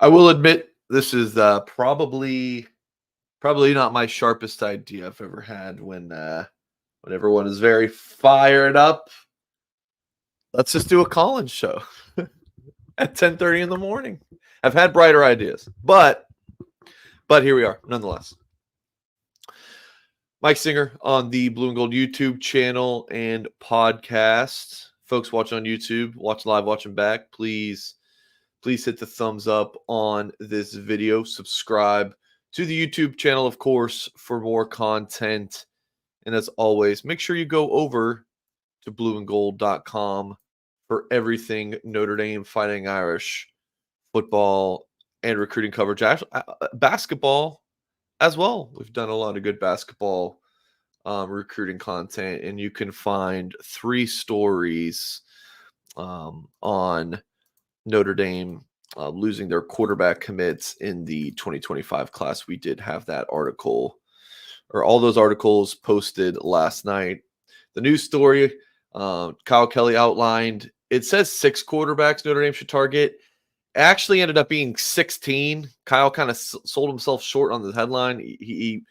I will admit this is probably not my sharpest idea I've ever had when everyone is very fired up. Let's just do a call-in show at 10:30 in the morning. I've had brighter ideas, but here we are nonetheless. Mike Singer on the Blue and Gold YouTube channel and podcast. Folks watching on YouTube, watch live, watching back, please hit the thumbs up on this video. Subscribe to the YouTube channel, of course, for more content. And as always, make sure you go over to blueandgold.com for everything Notre Dame Fighting Irish football and recruiting coverage. Actually, basketball as well. We've done a lot of good basketball recruiting content, and you can find 3 stories on Notre Dame losing their quarterback commits in the 2025 class. We did have that article, or all those articles, posted last night. The news story, Kyle Kelly outlined, it says 6 quarterbacks Notre Dame should target. It actually ended up being 16. Kyle kind of sold himself short on the headline. He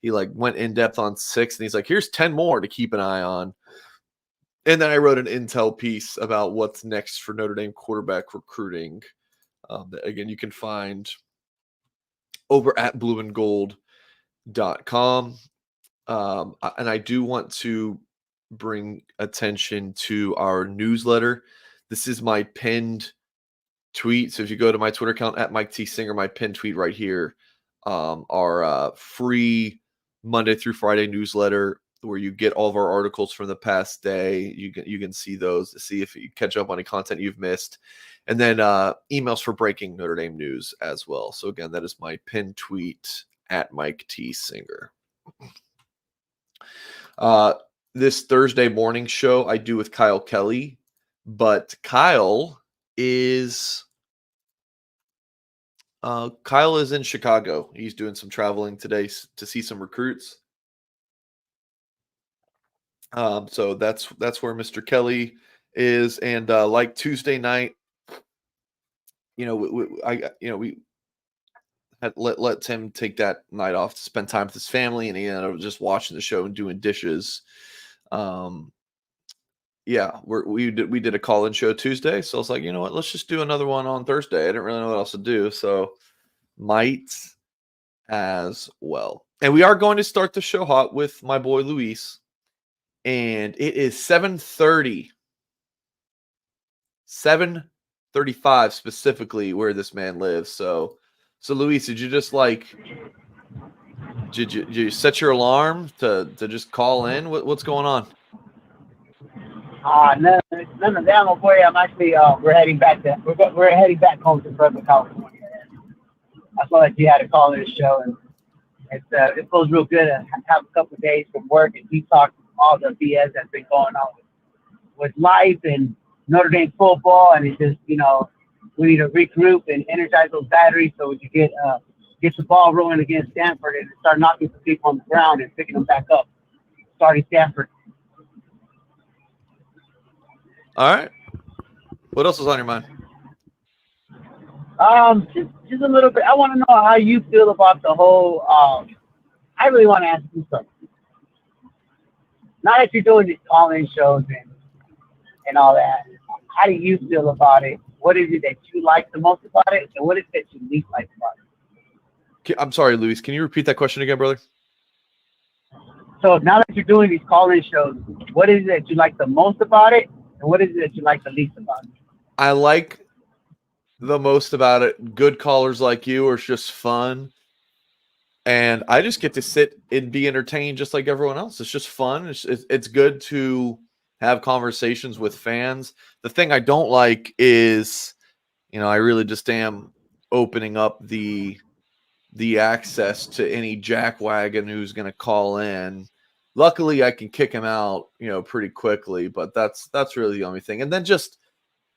like went in depth on 6, and he's like, here's 10 more to keep an eye on. And then I wrote an intel piece about what's next for Notre Dame quarterback recruiting. That, again, you can find over at blueandgold.com. And I do want to bring attention to our newsletter. This is my pinned tweet. So if you go to my Twitter account at Mike T. Singer, my pinned tweet right here, our free Monday through Friday newsletter, where you get all of our articles from the past day. You can see those to see if you catch up on any content you've missed. And then emails for breaking Notre Dame news as well. So again, that is my pinned tweet at Mike T. Singer. This Thursday morning show I do with Kyle Kelly, but Kyle is in Chicago. He's doing some traveling today to see some recruits. So that's where Mr. Kelly is. And like Tuesday night, we had let Tim take that night off to spend time with his family, and he ended up just watching the show and doing dishes. We did a call-in show Tuesday, so I was like, you know what, let's just do another one on Thursday. I didn't really know what else to do, so might as well. And we are going to start the show hot with my boy Luis, and it is 7:30. 7:35 specifically where this man lives. So Luis, did you just did you set your alarm to just call in? What's going on? None of that, my boy. I'm actually we're heading back home to Fresno, California. I saw that you had a call in the show, and it feels real good to have a couple of days from work and detox all the BS that's been going on with life and Notre Dame football, and it's just, we need to regroup and energize those batteries so we can get the ball rolling against Stanford and start knocking some people on the ground and picking them back up, starting Stanford. All right. What else is on your mind? Just a little bit. I want to know how you feel about the whole. I really want to ask you something. Now that you're doing these call-in shows and all that, how do you feel about it? What is it that you like the most about it, and what is it that you least like about it? I'm sorry, Luis. Can you repeat that question again, brother? So now that you're doing these call-in shows, what is it that you like the most about it, and what is it that you like the least about it? I like the most about it, good callers like you are just fun. And I just get to sit and be entertained just like everyone else. It's just fun. It's good to have conversations with fans. The thing I don't like is, I really just am opening up the access to any jackwagon who's going to call in. Luckily, I can kick him out, pretty quickly. But that's really the only thing. And then just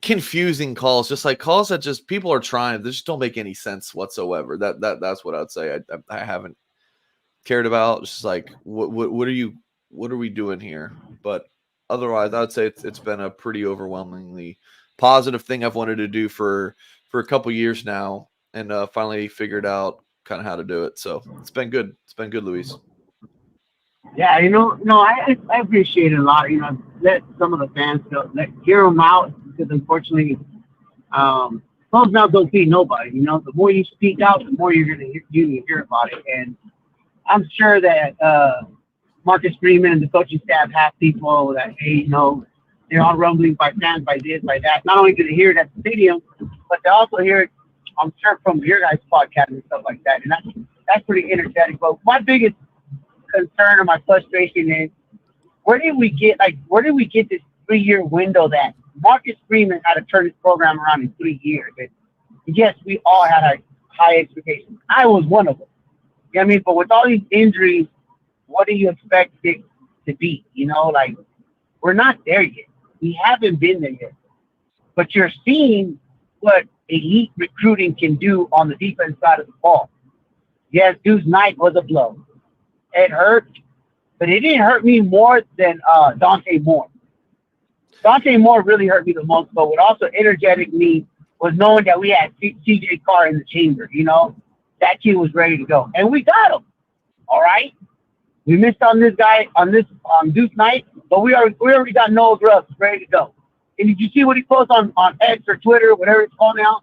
confusing calls, just like calls that just people are trying, they just don't make any sense whatsoever. That's what I'd say. I haven't cared about. It's just like what are we doing here? But otherwise, I would say it's been a pretty overwhelmingly positive thing I've wanted to do for a couple years now, and finally figured out kind of how to do it. So it's been good. It's been good, Luis. Yeah, I appreciate it a lot. Let some of the fans hear them out because unfortunately, phones now don't feed nobody. The more you speak out, the more you're gonna hear about it. And I'm sure that Marcus Freeman and the coaching staff have people that they're all rumbling by fans, by this, by that. Not only do they hear it at the stadium, but they also hear it, I'm sure, from your guys' podcast and stuff like that. And that's pretty energetic. But my biggest concern or my frustration is where did we get this 3-year window that Marcus Freeman had to turn his program around in 3 years? And yes, we all had a high expectations. I was one of them. You know what I mean? But with all these injuries, what do you expect it to be? We're not there yet. We haven't been there yet. But you're seeing what elite recruiting can do on the defense side of the ball. Yes, Deuce Knight was a blow. It hurt, but it didn't hurt me more than Dante Moore. Dante Moore really hurt me the most, but what also energetic me was knowing that we had CJ Carr in the chamber. That kid was ready to go. And we got him. All right? We missed on this guy, on Deuce Knight, but we already got Noah Grubbs ready to go. And did you see what he posts on X or Twitter, whatever it's called now?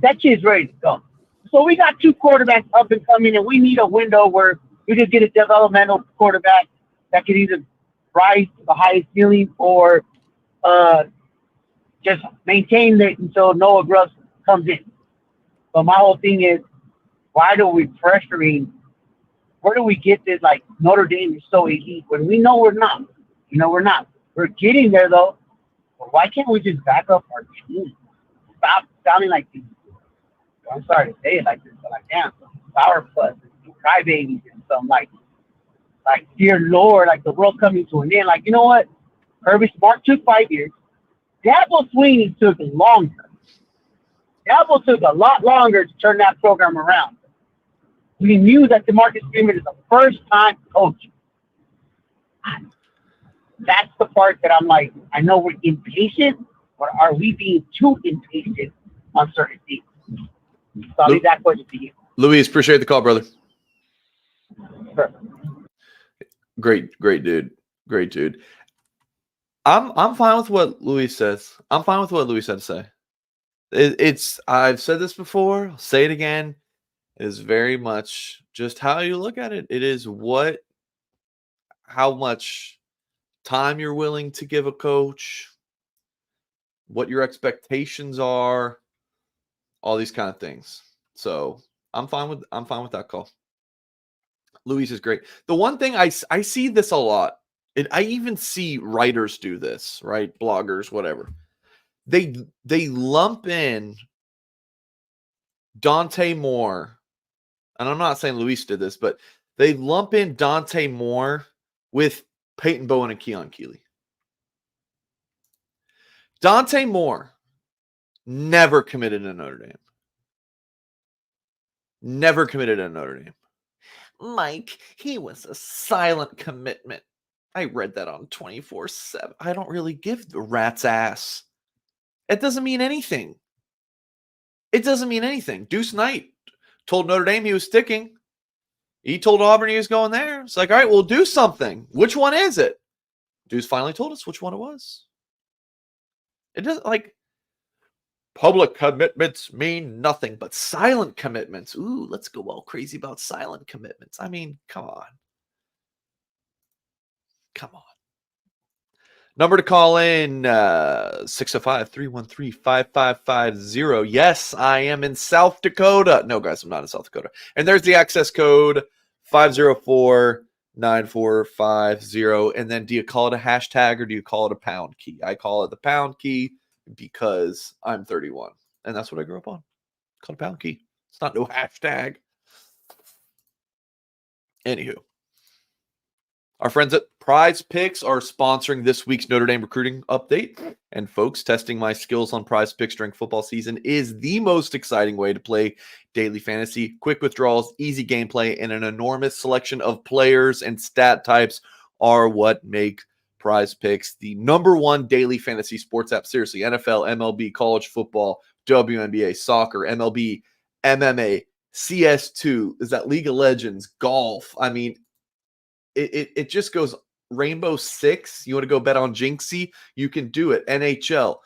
That kid's ready to go. So we got 2 quarterbacks up and coming, and we need a window where we could get a developmental quarterback that could either rise to the highest ceiling or just maintain it until Noah Grubbs comes in. But my whole thing is, why do we pressuring? Where do we get this? Like Notre Dame is so elite when we know we're not. We're not. We're getting there though. But why can't we just back up our team? Stop sounding like these. I'm sorry to say it like this, but damn, sour plus, crybabies and some like dear Lord, like the world coming to an end. Like, you know what? Kirby Smart took 5 years. Dabo Swinney took longer. Dabo took a lot longer to turn that program around. We knew that DeMarcus Freeman is a first-time coach. That's the part that I'm like, I know we're impatient, but are we being too impatient on certain things? So I'll leave that question to you. Luis, appreciate the call, brother. Sure. Great dude. Great dude. I'm fine with what Luis says. I'm fine with what Luis had to say. It's I've said this before, I'll say it again. It is very much just how you look at it. It is how much time you're willing to give a coach, what your expectations are, all these kind of things. So I'm fine with that call. Luis is great. The one thing I see this a lot, and I even see writers do this, right? Bloggers, whatever. They lump in Dante Moore, and I'm not saying Luis did this, but they lump in Dante Moore with Peyton Bowen and Keon Keeley. Dante Moore never committed to Notre Dame. Never committed to Notre Dame. Mike, he was a silent commitment. I read that on 24/7. I don't really give the rat's ass. It doesn't mean anything. It doesn't mean anything. Deuce Knight told Notre Dame he was sticking. He told Auburn he was going there. It's like, all right, we'll do something. Which one is it? Deuce finally told us which one it was. It doesn't like public commitments mean nothing, but silent commitments. Ooh, let's go all crazy about silent commitments. I mean, come on. Come on. Number to call in, 605-313-5550. Yes, I am in South Dakota. No, guys, I'm not in South Dakota. And there's the access code, 504-9450. And then do you call it a hashtag or do you call it a pound key? I call it the pound key because I'm 31. And that's what I grew up on. Called a pound key. It's not no hashtag. Anywho. Our friends at PrizePicks are sponsoring this week's Notre Dame recruiting update. And folks, testing my skills on PrizePicks during football season is the most exciting way to play daily fantasy. Quick withdrawals, easy gameplay, and an enormous selection of players and stat types are what make PrizePicks the #1 daily fantasy sports app. Seriously, NFL, MLB, college football, WNBA, soccer, MLB, MMA, CS2, is that League of Legends, golf. I mean, it just goes Rainbow Six. You want to go bet on Jinxie? You can do it. NHL,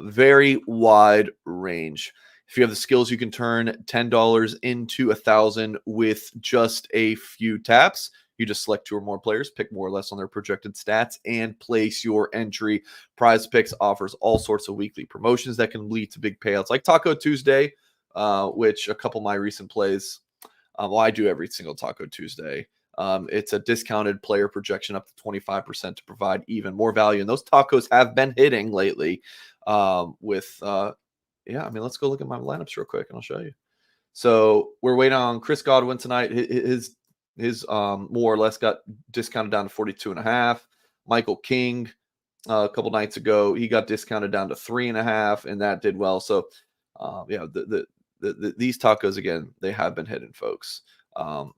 very wide range. If you have the skills, you can turn $10 into $1,000 with just a few taps. You just select 2 or more players, pick more or less on their projected stats, and place your entry. PrizePicks offers all sorts of weekly promotions that can lead to big payouts, like Taco Tuesday, which a couple of my recent plays, well, I do every single Taco Tuesday. It's a discounted player projection up to 25% to provide even more value. And those tacos have been hitting lately yeah, I mean, let's go look at my lineups real quick and I'll show you. So we're waiting on Chris Godwin tonight. His more or less got discounted down to 42.5. Michael King, a couple nights ago, he got discounted down to 3.5, and that did well. So, yeah, these tacos, again, they have been hitting, folks.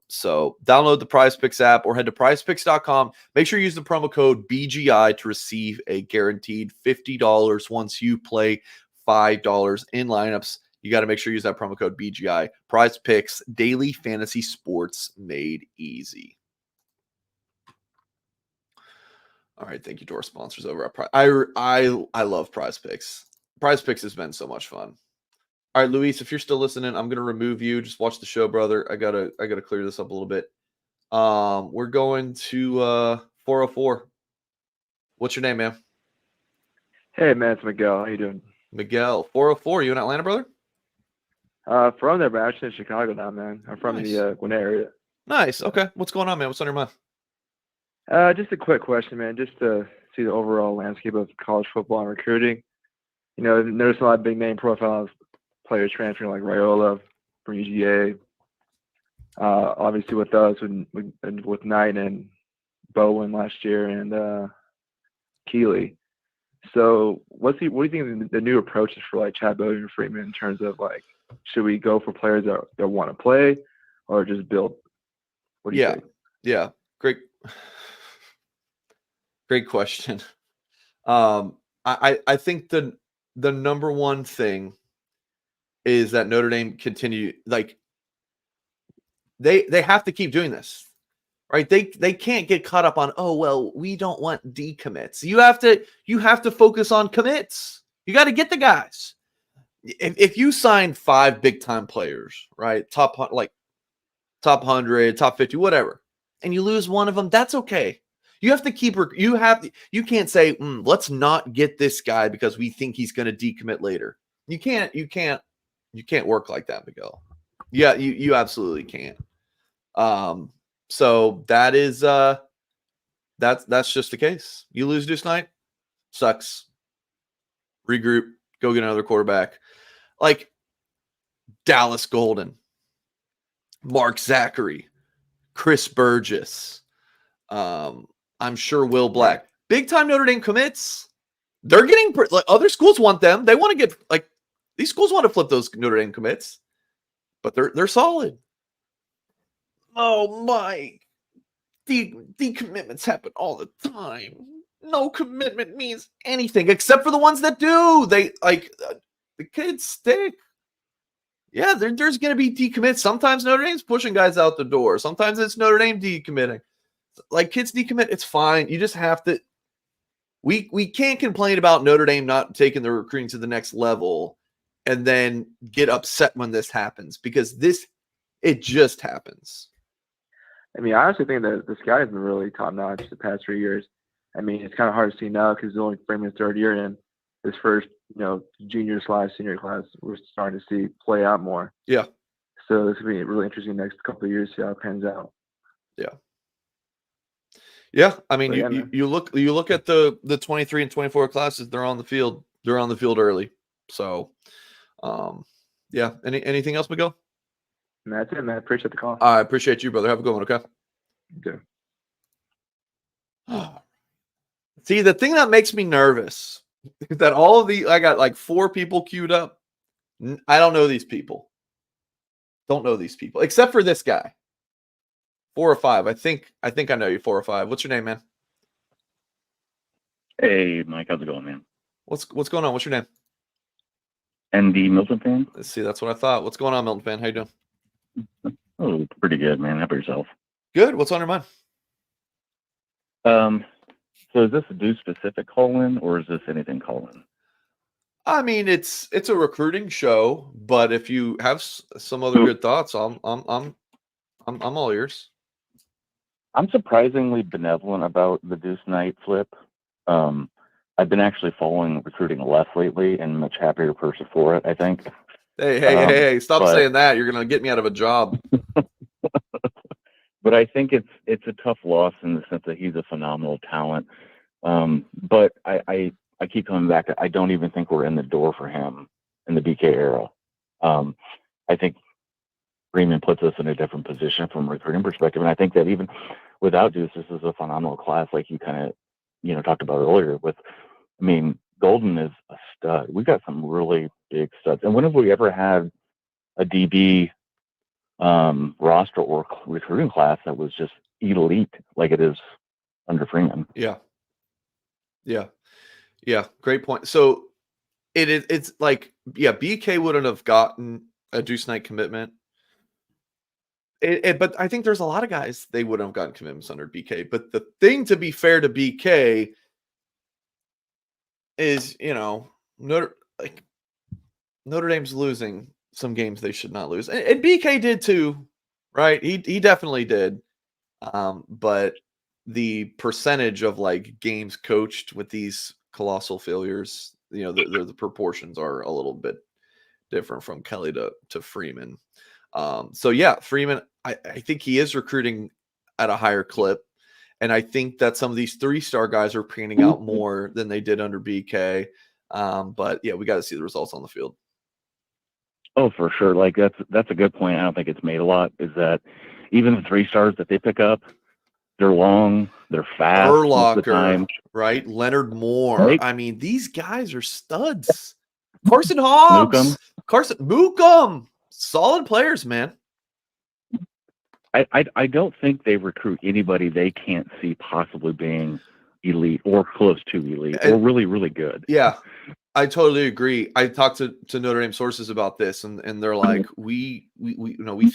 So download the PrizePicks app or head to prizepicks.com. Make sure you use the promo code BGI to receive a guaranteed $50 once you play $5 in lineups. You got to make sure you use that promo code BGI. PrizePicks, daily fantasy sports made easy. All right, thank you to our sponsors over at I love PrizePicks. PrizePicks has been so much fun. All right, Luis, if you're still listening, I'm gonna remove you. Just watch the show, brother. I gotta clear this up a little bit. We're going to 404. What's your name, man? Hey, man, it's Miguel. How you doing? Miguel, 404. You in Atlanta, brother? From there, but actually in Chicago now, man. I'm from the Gwinnett area. Nice. Okay. What's going on, man? What's on your mind? Just a quick question, man. Just to see the overall landscape of college football and recruiting. You know, there's a lot of big name profiles, players transferring like Raiola from UGA. Obviously with us, with Knight and Bowen last year and Keeley. So what do you think the new approach is for like Chad Bowden and Freeman in terms of like, should we go for players that want to play or just build? What do you think? Yeah. Great question. I think the number one thing is that Notre Dame continue, like, they have to keep doing this, right? They can't get caught up on, oh, well, we don't want decommits. You have to focus on commits. You got to get the guys. If you sign 5 big time players, right, top 100, top 50, whatever, and you lose one of them, that's okay. You have to keep. You can't say, let's not get this guy because we think he's going to decommit later. You can't work like that, Miguel. Yeah, you absolutely can't. So that is that's just the case. You lose Deuce Knight, sucks. Regroup, go get another quarterback. Like Dallas Golden, Mark Zachary, Chris Burgess, I'm sure Will Black. Big time Notre Dame commits. They're getting like other schools want them. They want to get like these schools want to flip those Notre Dame commits, but they're solid. Oh my, decommitments happen all the time. No commitment means anything except for the ones that do. They like the kids stick. Yeah, there's going to be decommits. Sometimes Notre Dame's pushing guys out the door. Sometimes it's Notre Dame decommitting. Like kids decommit, it's fine. You just have to. We can't complain about Notre Dame not taking the recruiting to the next level, and then get upset when this happens because it just happens. I mean, I honestly think that this guy has been really top notch the past 3 years. I mean, it's kind of hard to see now because he's only Freeman's 3rd year in his first, junior/senior class. We're starting to see play out more. Yeah. So this will be really interesting next couple of years, see how it pans out. Yeah. Yeah. I mean, you look at the 23 and 24 classes. They're on the field. They're on the field early. So, yeah. Anything else, Miguel? And that's it, man. I appreciate the call. I appreciate you, brother. Have a good one. Okay. Okay. See, the thing that makes me nervous is that I got like 4 people queued up. I don't know these people. Don't know these people except for this guy. 4 or 5. I think I know you. 4 or 5. What's your name, man? Hey, Mike. How's it going, man? What's going on? What's your name? ND Milton fan. Let's see. That's what I thought. What's going on, Milton fan? How you doing? Oh, pretty good, man. How about yourself? Good. What's on your mind? So is this a Deuce specific call-in, or is this anything call-in? I mean, it's a recruiting show, but if you have some other good thoughts, I'm all ears. I'm surprisingly benevolent about the Deuce Knight flip. I've been actually following recruiting less lately, and much happier person for it, I think. Hey! Stop saying that. You're gonna get me out of a job. But I think it's a tough loss in the sense that he's a phenomenal talent. But I keep coming back to I don't even think we're in the door for him in the BK era. I think Freeman puts us in a different position from a recruiting perspective, and I think that even without Deuce, this is a phenomenal class, like you kind of talked about earlier. Golden is a stud. We've got some really big studs, and when have we ever had a DB roster or recruiting class that was just elite like it is under Freeman? Yeah. Great point. So it's like, BK wouldn't have gotten a Deuce Knight commitment. But I think there's a lot of guys they wouldn't have gotten commitments under BK. But the thing, to be fair to BK, is Notre Dame's losing some games they should not lose, and BK did too, right? He definitely did. But the percentage of like games coached with these colossal failures, the proportions are a little bit different from Kelly to Freeman. Freeman, I think he is recruiting at a higher clip. And I think that some of these 3-star guys are panning out more than they did under BK. But we got to see the results on the field. Oh, for sure. Like that's a good point. I don't think it's made a lot. Is that even the 3-stars that they pick up, they're long, they're fast most of the time. Right? Leonard Moore. Right? I mean, these guys are studs. Carson Hobbs, Mookum, solid players, man. I don't think they recruit anybody they can't see possibly being elite or close to elite or really, really good. Yeah, I totally agree. I talked to Notre Dame sources about this, and they're like, we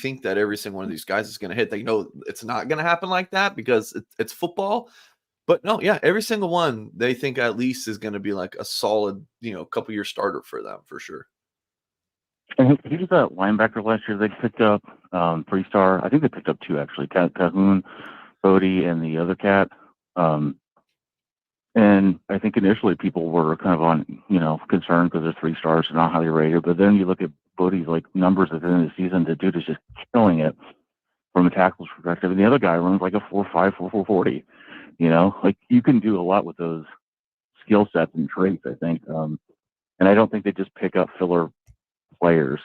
think that every single one of these guys is going to hit. They know it's not going to happen like that because it's football. But no, every single one they think at least is going to be like a solid, couple year starter for them for sure. And he was a linebacker last year. They picked up 3-star. I think they picked up 2 actually. Cahoon, Bodie, and the other cat. And I think initially people were kind of on, concerned because they're 3-stars and not highly rated. But then you look at Bodie's like numbers at the end of the season. The dude is just killing it from a tackles perspective. And the other guy runs like a 4.5, 4.40. Like you can do a lot with those skill sets and traits, I think. And I don't think they just pick up filler players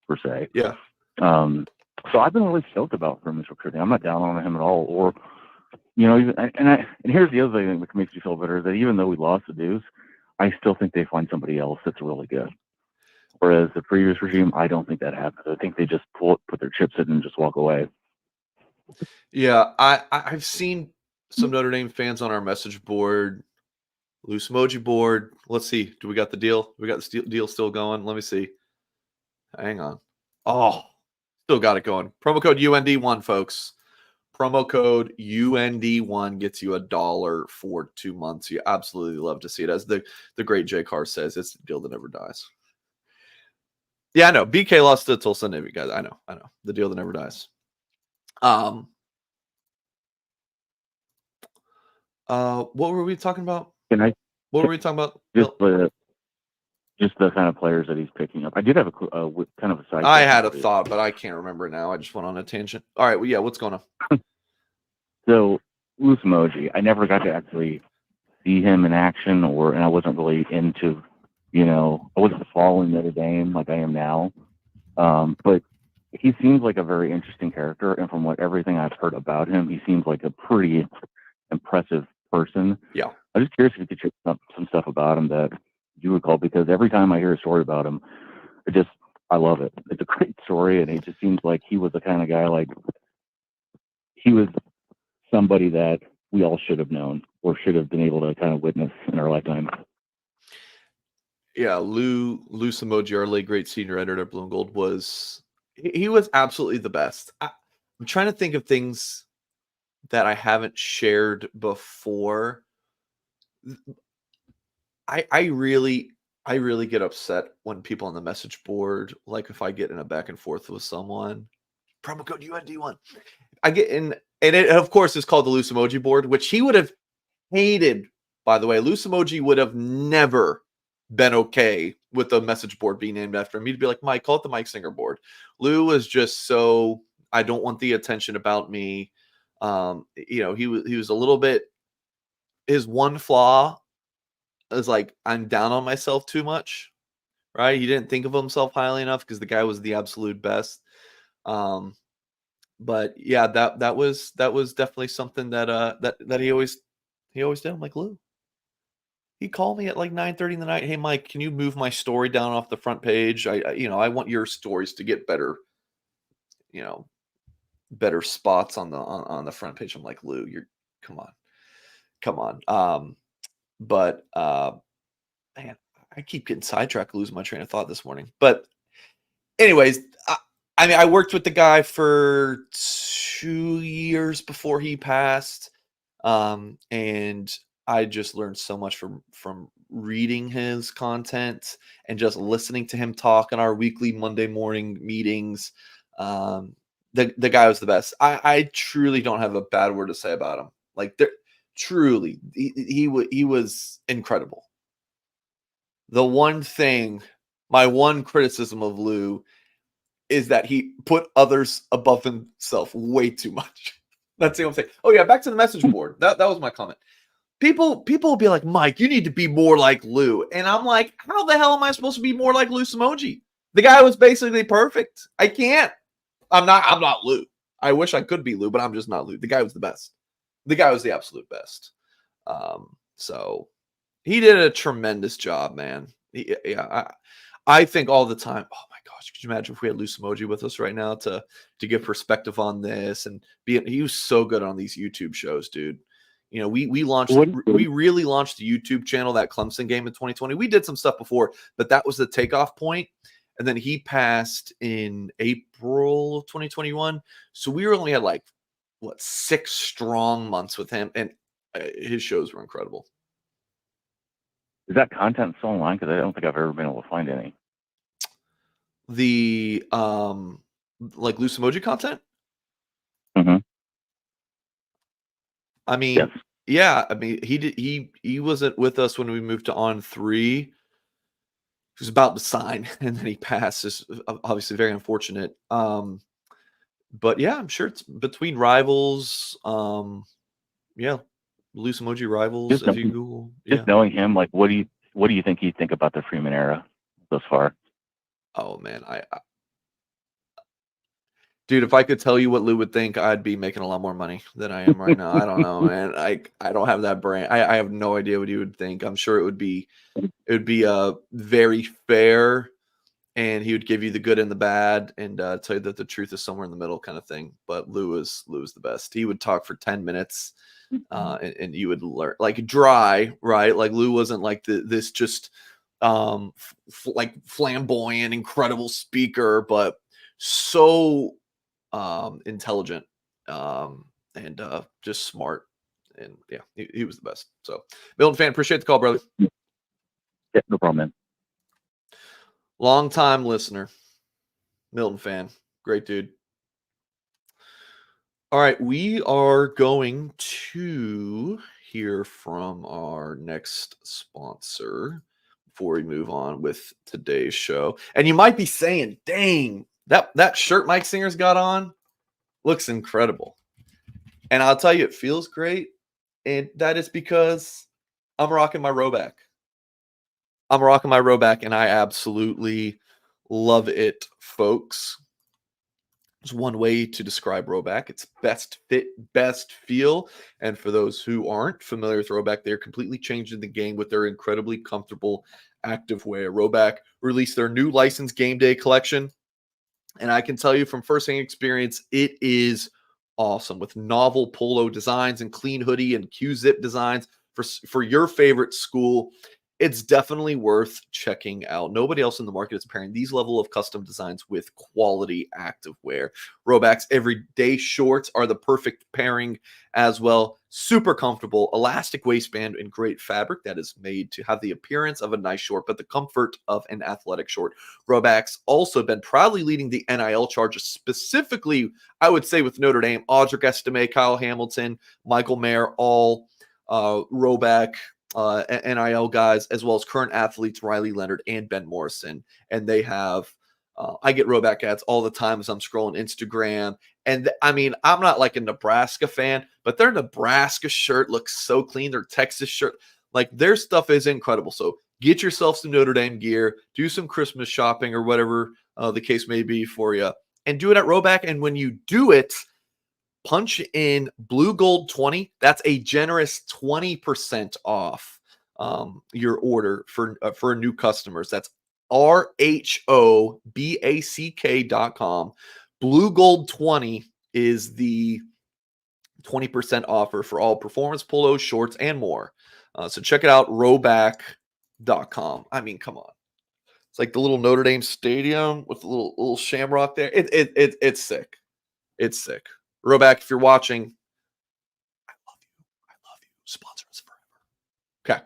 per se. Yeah. So I've been really stoked about Freeman's recruiting. I'm not down on him at all. Or, and here's the other thing that makes me feel better, that even though we lost the Deuce, I still think they find somebody else that's really good. Whereas the previous regime, I don't think that happened. I think they just put their chips in and just walk away. Yeah, I've seen some Notre Dame fans on our message board, Lou Somogyi board. Let's see. Do we got the deal? We got the deal still going? Let me see. Hang on. Oh, still got it going. Promo code UND1, folks. Promo code UND1 gets you $1 for 2 months. You absolutely love to see it. As the great Jay Carr says, it's the deal that never dies. Yeah, I know. BK lost to Tulsa Navy, guys. I know. The deal that never dies. What were we talking about? What were we talking about? Just the kind of players that he's picking up. I did have a kind of a side. I had a thought, but I can't remember it now. I just went on a tangent. All right. Well, yeah. What's going on? So, Lou Somogyi, I never got to actually see him in action, and I wasn't really into, I wasn't following Notre Dame like I am now. But he seems like a very interesting character, and from everything I've heard about him, he seems like a pretty impressive person. Yeah. I'm just curious if you could share some stuff about him that you recall, because every time I hear a story about him, I love it. It's a great story, and it just seems like he was the kind of guy, like he was somebody that we all should have known or should have been able to kind of witness in our lifetime. Yeah, Lou Somogyi, our late great senior editor at Blue and Gold, he was absolutely the best. I'm trying to think of things that I haven't shared before. I really get upset when people on the message board, like if I get in a back and forth with someone, promo code UND1. I get in, and it of course is called the Lou Somogyi board, which he would have hated, by the way. Lou Somogyi would have never been okay with the message board being named after him. He'd be like, Mike, call it the Mike Singer board. Lou was just so, I don't want the attention about me. He was a little bit, his one flaw is like, I'm down on myself too much, right? He didn't think of himself highly enough because the guy was the absolute best. But yeah, that was definitely something that he always did. I'm like, Lou, he called me at like 9:30 in the night. Hey, Mike, can you move my story down off the front page? I want your stories to get better, better spots on the front page. I'm like, Lou, come on. But man, I keep getting sidetracked, losing my train of thought this morning. But anyways, I worked with the guy for 2 years before he passed, and I just learned so much from reading his content and just listening to him talk in our weekly Monday morning meetings. The guy was the best. I truly don't have a bad word to say about him. Like, truly, he was incredible. The one thing, my one criticism of Lou is that he put others above himself way too much. That's the only thing. Oh yeah, back to the message board. That was my comment. People will be like, Mike, you need to be more like Lou. And I'm like, how the hell am I supposed to be more like Lou Somogyi? The guy was basically perfect. I can't. I'm not Lou. I wish I could be Lou, but I'm just not Lou. The guy was the best. The guy was the absolute best. So he did a tremendous job, man. I think all the time, oh my gosh, could you imagine if we had Lou Somogyi with us right now to give perspective on this and he was so good on these YouTube shows, dude. We really launched the YouTube channel, that Clemson game in 2020. We did some stuff before, but that was the takeoff point. And then he passed in April of 2021. So we only had 6 strong months with him, and his shows were incredible. Is that content still online? Because I don't think I've ever been able to find any. The like Lou Somogyi content? Mm-hmm. I mean, yes. Yeah. I mean, he wasn't with us when we moved to On3. He was about to sign, and then he passed. It's obviously very unfortunate. But yeah, I'm sure it's between Rivals. Yeah, Lou Somogyi Rivals. If you Google, knowing him, like, what do you think he'd think about the Freeman era thus far? Oh man, dude, if I could tell you what Lou would think, I'd be making a lot more money than I am right now. I don't know, man. I don't have that brain. I have no idea what he would think. I'm sure it would be very fair, and he would give you the good and the bad, and tell you that the truth is somewhere in the middle, kind of thing. But Lou is the best. He would talk for 10 minutes, and you would learn, like, dry, right? Like, Lou wasn't like this just like flamboyant, incredible speaker, but so intelligent, and just smart, and yeah, he was the best. So, Milton fan, appreciate the call, brother. Yeah, no problem, man. Long time listener, Milton fan, great dude. All right, we are going to hear from our next sponsor before we move on with today's show. And you might be saying, dang, that shirt Mike Singer's got on looks incredible. And I'll tell you, it feels great. And that is because I'm rocking my Rhoback. And I absolutely love it, folks. There's one way to describe Rhoback. It's best fit, best feel. And for those who aren't familiar with Rhoback, they're completely changing the game with their incredibly comfortable activewear. Rhoback released their new licensed game day collection. And I can tell you from firsthand experience, it is awesome, with novel polo designs and clean hoodie and Q-zip designs for your favorite school. it's definitely worth checking out. Nobody else in the market is pairing these level of custom designs with quality activewear. Rhoback's everyday shorts are the perfect pairing as well. Super comfortable, elastic waistband, and great fabric that is made to have the appearance of a nice short, but the comfort of an athletic short. Rhoback's also been proudly leading the NIL charges, specifically, I would say, with Notre Dame. Audric Estime, Kyle Hamilton, Michael Mayer, all Rhoback NIL guys, as well as current athletes Riley Leonard and Ben Morrison. And they have, I get Rhoback ads all the time as I'm scrolling Instagram. And I mean, I'm not like a Nebraska fan, but their Nebraska shirt looks so clean. Their Texas shirt, like their stuff is incredible. So get yourself some Notre Dame gear, do some Christmas shopping or whatever the case may be for you, and do it at Rhoback. And when you do it, punch in Blue Gold 20. That's a generous 20% off your order for new customers. That's RHOBACK.com. Blue Gold 20 is the 20% offer for all performance polos, shorts, and more. So check it out, Rhoback.com. I mean, come on. It's like the little Notre Dame stadium with the little shamrock there. It's sick. It's sick. Rhoback, if you're watching, I love you. I love you. Sponsor us forever. Okay.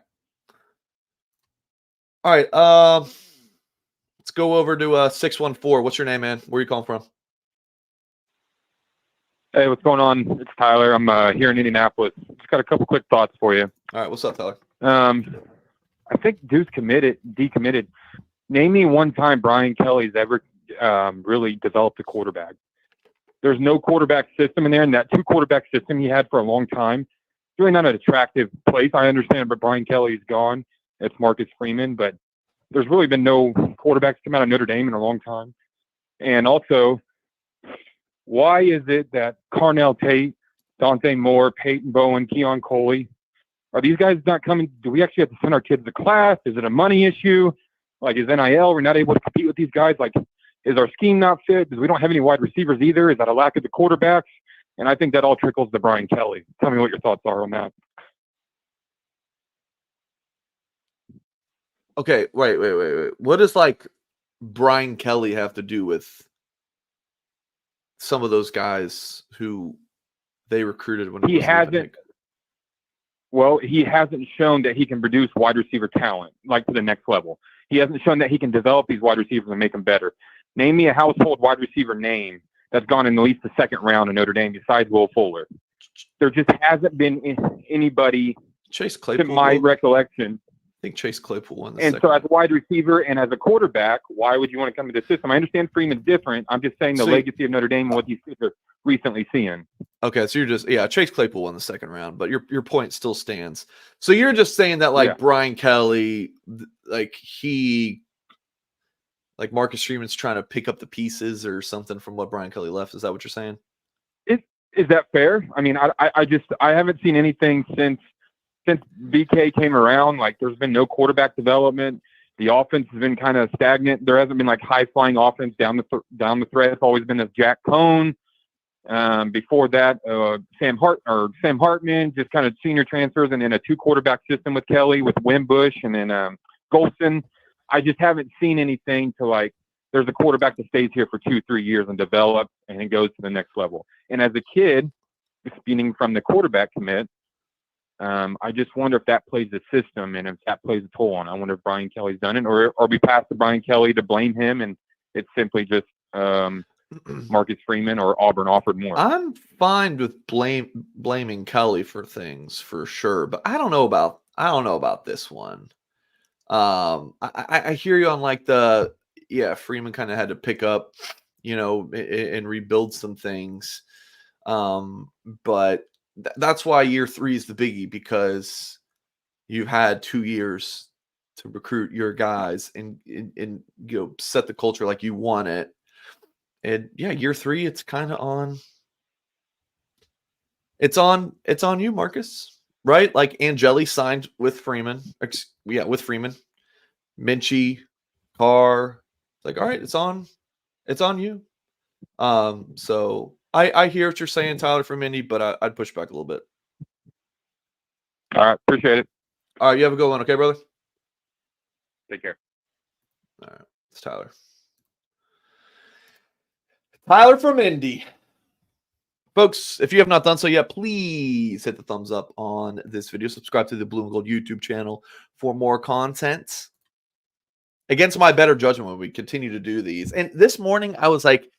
All right. Let's go over to 614. What's your name, man? Where are you calling from? Hey, what's going on? It's Tyler. I'm here in Indianapolis. Just got a couple quick thoughts for you. All right. What's up, Tyler? I think Deuce decommitted. Name me one time Brian Kelly's ever really developed a quarterback. There's no quarterback system in there, and that two-quarterback system he had for a long time, it's really not an attractive place. I understand, but Brian Kelly's gone. It's Marcus Freeman, but there's really been no quarterbacks come out of Notre Dame in a long time. And also, why is it that Carnell Tate, Dante Moore, Peyton Bowen, Keon Coley, are these guys not coming? Do we actually have to send our kids to class? Is it a money issue? Like, is NIL, we're not able to compete with these guys? Like, is our scheme not fit? Because we don't have any wide receivers either. Is that a lack of the quarterbacks? And I think that all trickles to Brian Kelly. Tell me what your thoughts are on that. Okay, wait. What does like Brian Kelly have to do with some of those guys who they recruited when he hasn't? Well, he hasn't shown that he can produce wide receiver talent like to the next level. He hasn't shown that he can develop these wide receivers and make them better. Name me a household wide receiver name that's gone in at least the second round of Notre Dame besides Will Fuller. There just hasn't been anybody, Chase Claypool, to my recollection. I think Chase Claypool won the And second. so as a wide receiver and as a quarterback, why would you want to come to the system? I understand Freeman's different. I'm just saying the legacy of Notre Dame and what these kids are recently seeing. Okay, so you're just Chase Claypool won the second round, but your point still stands. So you're just saying that like Brian Kelly, like Marcus Freeman's trying to pick up the pieces or something from what Brian Kelly left. Is that what you're saying? Is that fair? I mean, I haven't seen anything since BK came around. Like, there's been no quarterback development. The offense has been kind of stagnant. There hasn't been like high flying offense down the thread. It's always been a Jack Cohn. Before that, Sam Hartman, just kind of senior transfers, and then a 2-quarterback system with Kelly, with Wimbush, and then Golson. I just haven't seen anything to like, there's a quarterback that stays here for 2-3 years and develops and then goes to the next level. And as a kid, speaking from the quarterback commit, I just wonder if that plays the system and if that plays a toll on it. I wonder if Brian Kelly's done it, or we pass to Brian Kelly to blame him, and it's simply just Marcus Freeman or Auburn offered more. I'm fine with blaming Kelly for things for sure, but I don't know about this one. I hear you on like Freeman kind of had to pick up, and rebuild some things. But that's why year 3 is the biggie, because you've had 2 years to recruit your guys and set the culture like you want it. And year 3, it's kind of on. It's on you, Marcus. Right? Like Angeli signed with Freeman. With Freeman. Minchie, Carr. It's like, all right, it's on you. So I hear what you're saying, Tyler, from Indy, but I'd push back a little bit. All right, appreciate it. All right, you have a good one, okay, brother? Take care. All right, it's Tyler. Tyler from Indy. Folks, if you have not done so yet, please hit the thumbs up on this video. Subscribe to the Blue and Gold YouTube channel for more content. Against my better judgment when we continue to do these. And this morning, I was like,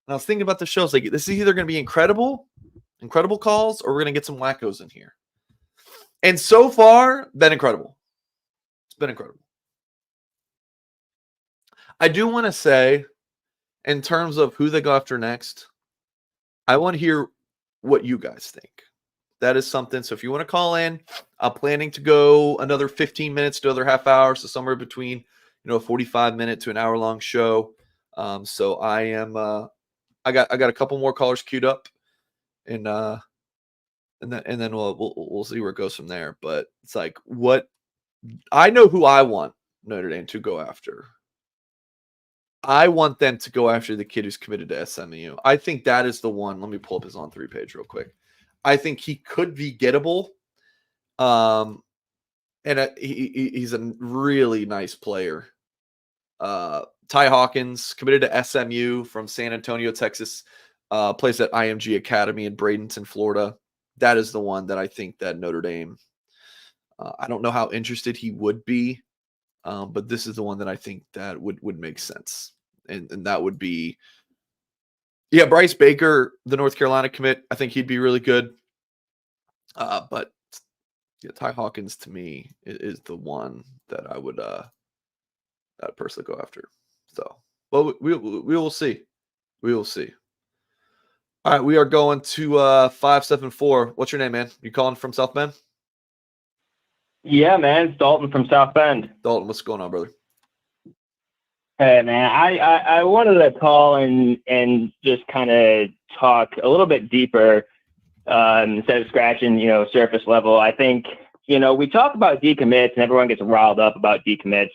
I was thinking about the show. I was like, this is either going to be incredible calls, or we're going to get some wackos in here. And so far, been incredible. It's been incredible. I do want to say, in terms of who they go after next, I want to hear what you guys think. That is something. So if you want to call in, I'm planning to go another 15 minutes to another half hour. So somewhere between, a 45-minute to an hour-long show. So I am, I got a couple more callers queued up, and then we'll see where it goes from there. But it's like, what I know who I want Notre Dame to go after. I want them to go after the kid who's committed to SMU. I think that is the one. Let me pull up his On3 page real quick. I think he could be gettable. And he's a really nice player. Ty Hawkins, committed to SMU from San Antonio, Texas. Plays at IMG Academy in Bradenton, Florida. That is the one that I think that Notre Dame, I don't know how interested he would be, but this is the one that I think that would make sense. And that would be, Bryce Baker, the North Carolina commit. I think he'd be really good. But Ty Hawkins to me is the one that I would personally go after. So, well, we will see. We will see. All right, we are going to 574. What's your name, man? You calling from South Bend? Yeah, man. It's Dalton from South Bend. Dalton, what's going on, brother? Hey, man. I wanted to call and just kind of talk a little bit deeper instead of scratching, surface level. I think, we talk about decommits and everyone gets riled up about decommits.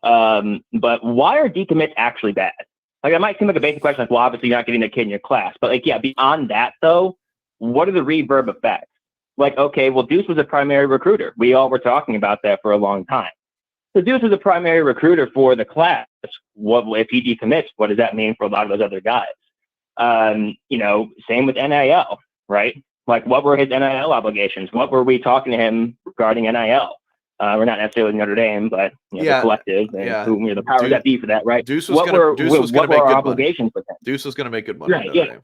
But why are decommits actually bad? Like, that might seem like a basic question. Like, well, obviously you're not getting a kid in your class. But, beyond that, though, what are the reverb effects? Like, okay, well, Deuce was a primary recruiter. We all were talking about that for a long time. So Deuce was a primary recruiter for the class. What if he decommits? What does that mean for a lot of those other guys? Same with NIL, right? Like, what were his NIL obligations? What were we talking to him regarding NIL? We're not necessarily Notre Dame, but the collective and who the powers that be for that, right? Deuce was going to make good obligations with him? Deuce was going to make good money. Right, yeah.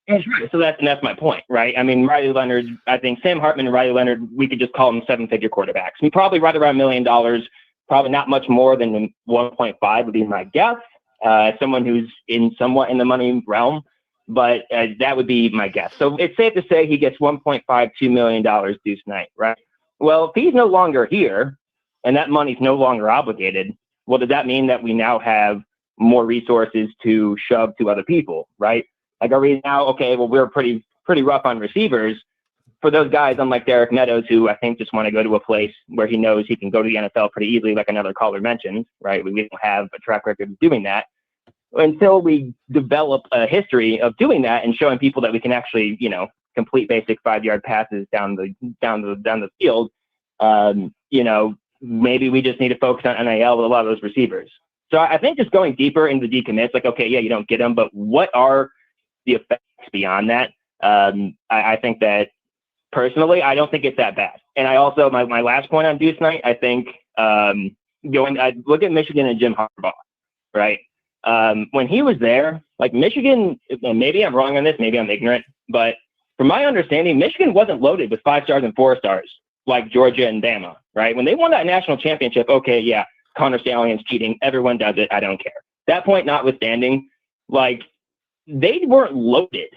That's right. So that's my point, right? I mean, Riley Leonard, I think Sam Hartman and Riley Leonard, we could just call them seven-figure quarterbacks. I mean, probably right around $1 million, probably not much more than 1.5 would be my guess. Someone who's somewhat in the money realm, but that would be my guess. So it's safe to say he gets $1.52 million Deuce Knight, right? Well, if he's no longer here and that money's no longer obligated, well, does that mean that we now have more resources to shove to other people, right? Like, are we now, okay, well, we're pretty rough on receivers. For those guys, unlike Derek Meadows, who I think just want to go to a place where he knows he can go to the NFL pretty easily, like another caller mentioned, right? We don't have a track record of doing that. Until we develop a history of doing that and showing people that we can actually, complete basic 5-yard passes down the field, maybe we just need to focus on NIL with a lot of those receivers. So I think just going deeper into the decommits, like, okay, yeah, you don't get them, but what are the effects beyond that? I think that personally, I don't think it's that bad. And I also, my last point on Deuce Knight, I think I look at Michigan and Jim Harbaugh, right? When he was there, like Michigan, and maybe I'm wrong on this, maybe I'm ignorant, but from my understanding, Michigan wasn't loaded with 5 stars and 4 stars like Georgia and Bama, right? When they won that national championship, okay, yeah, Connor Stalions cheating, everyone does it, I don't care. That point notwithstanding, like, they weren't loaded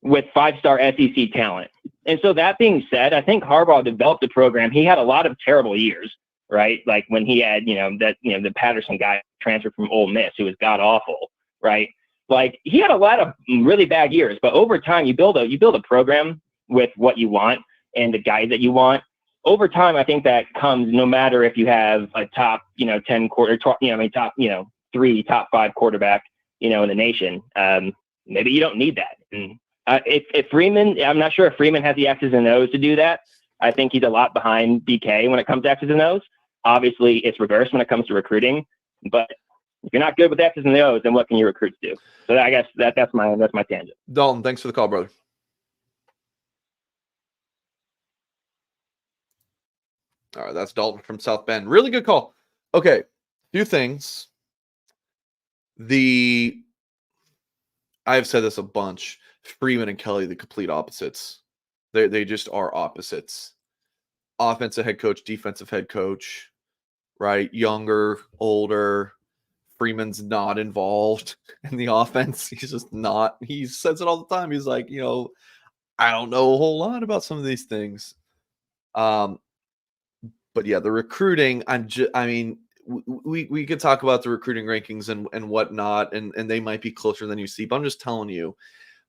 with 5-star SEC talent. And so that being said, I think Harbaugh developed a program. He had a lot of terrible years, right? Like when he had, the Patterson guy transferred from Ole Miss, who was god awful, right? Like, he had a lot of really bad years, but over time you build a program with what you want and the guys that you want. Over time, I think that comes no matter if you have a top, 10 quarter, top, 3, top 5 quarterback, in the nation. Maybe you don't need that. And if Freeman, I'm not sure if Freeman has the X's and O's to do that. I think he's a lot behind BK when it comes to X's and O's. Obviously, it's reversed when it comes to recruiting, but if you're not good with X's and O's, then what can your recruits do? So I guess that's my tangent. Dalton, thanks for the call, brother. All right, that's Dalton from South Bend. Really good call. Okay, few things. I've said this a bunch. Freeman and Kelly, the complete opposites. They just are opposites. Offensive head coach, defensive head coach, right? Younger, older. Freeman's not involved in the offense. He's just not. He says it all the time. He's like, I don't know a whole lot about some of these things. But yeah, the recruiting, we could talk about the recruiting rankings and whatnot, and they might be closer than you see. But I'm just telling you,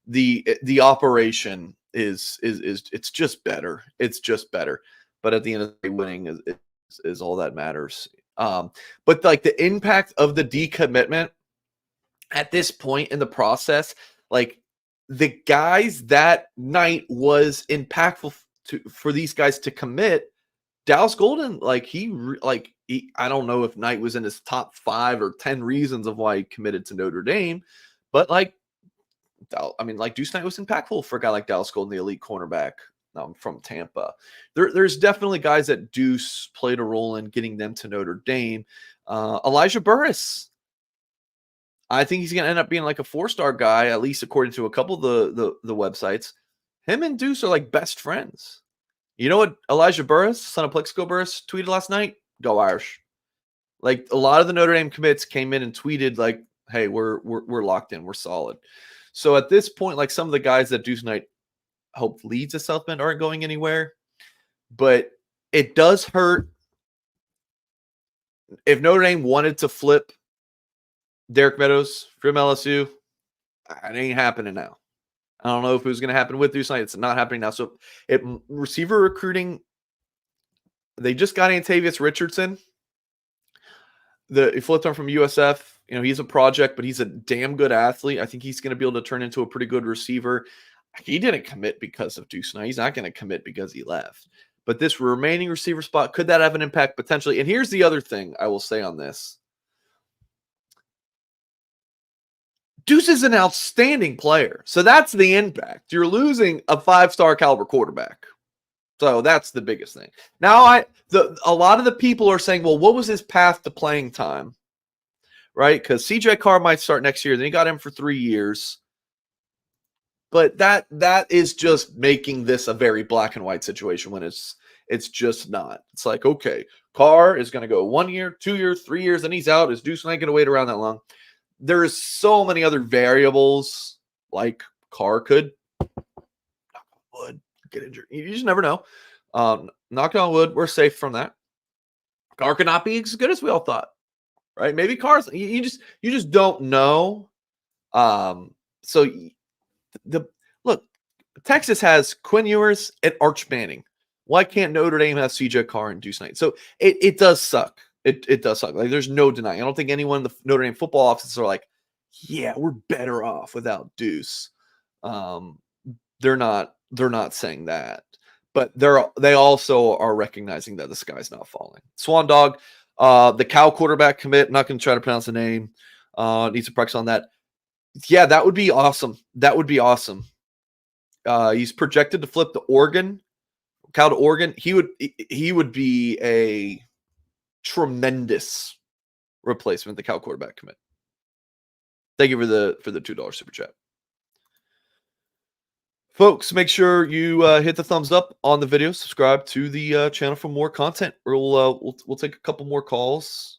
the operation is it's just better. It's just better. But at the end of the day, winning is all that matters. But like the impact of the decommitment at this point in the process, like the guys that night was impactful for these guys to commit. Dallas Golden, I don't know if Knight was in his top 5 or 10 reasons of why he committed to Notre Dame, but Deuce Knight was impactful for a guy like Dallas Golden, the elite cornerback from Tampa. There's definitely guys that Deuce played a role in getting them to Notre Dame. Elijah Burris, I think he's going to end up being like a 4-star guy, at least according to a couple of the websites. Him and Deuce are like best friends. You know what Elijah Burris, son of Plexico Burris, tweeted last night? Go Irish. Like a lot of the Notre Dame commits came in and tweeted like, hey, we're locked in. We're solid. So at this point, like some of the guys that Deuce Knight hope leads to South Bend aren't going anywhere. But it does hurt if Notre Dame wanted to flip Derek Meadows from LSU. It ain't happening now. I don't know if it was going to happen with Deuce Knight. It's not happening now. So receiver recruiting, they just got Antavius Richardson. He flipped him from USF. He's a project, but he's a damn good athlete. I think he's going to be able to turn into a pretty good receiver. He didn't commit because of Deuce Knight. He's not going to commit because he left. But this remaining receiver spot, could that have an impact potentially? And here's the other thing I will say on this. Deuce is an outstanding player. So that's the impact. You're losing a 5-star caliber quarterback. So that's the biggest thing. Now, a lot of the people are saying, well, what was his path to playing time? Right? Because CJ Carr might start next year. Then he got him for 3 years. But that is just making this a very black and white situation when it's just not. It's like, okay, Carr is going to go 1 year, 2 years, 3 years, and he's out. Is Deuce not going to wait around that long? There's so many other variables, like Carr could get injured. You just never know. Knock on wood, we're safe from that. Carr could not be as good as we all thought, right? Maybe Carr's. You just don't know. Look, Texas has Quinn Ewers and Arch Manning. Why can't Notre Dame have CJ Carr and Deuce Knight? So it does suck. It does suck. Like there's no denying. I don't think anyone in the Notre Dame football offices are like, yeah, we're better off without Deuce. They're not saying that, but they also are recognizing that the sky's not falling. Swan Dog, the Cal quarterback commit. Not going to try to pronounce the name. Needs to practice on that. Yeah, that would be awesome. That would be awesome. He's projected to flip to Oregon, Cal to Oregon. He would be a tremendous replacement, the Cal quarterback commit. Thank you for the $2 super chat. Folks, make sure you hit the thumbs up on the video. Subscribe to the channel for more content. We'll take a couple more calls.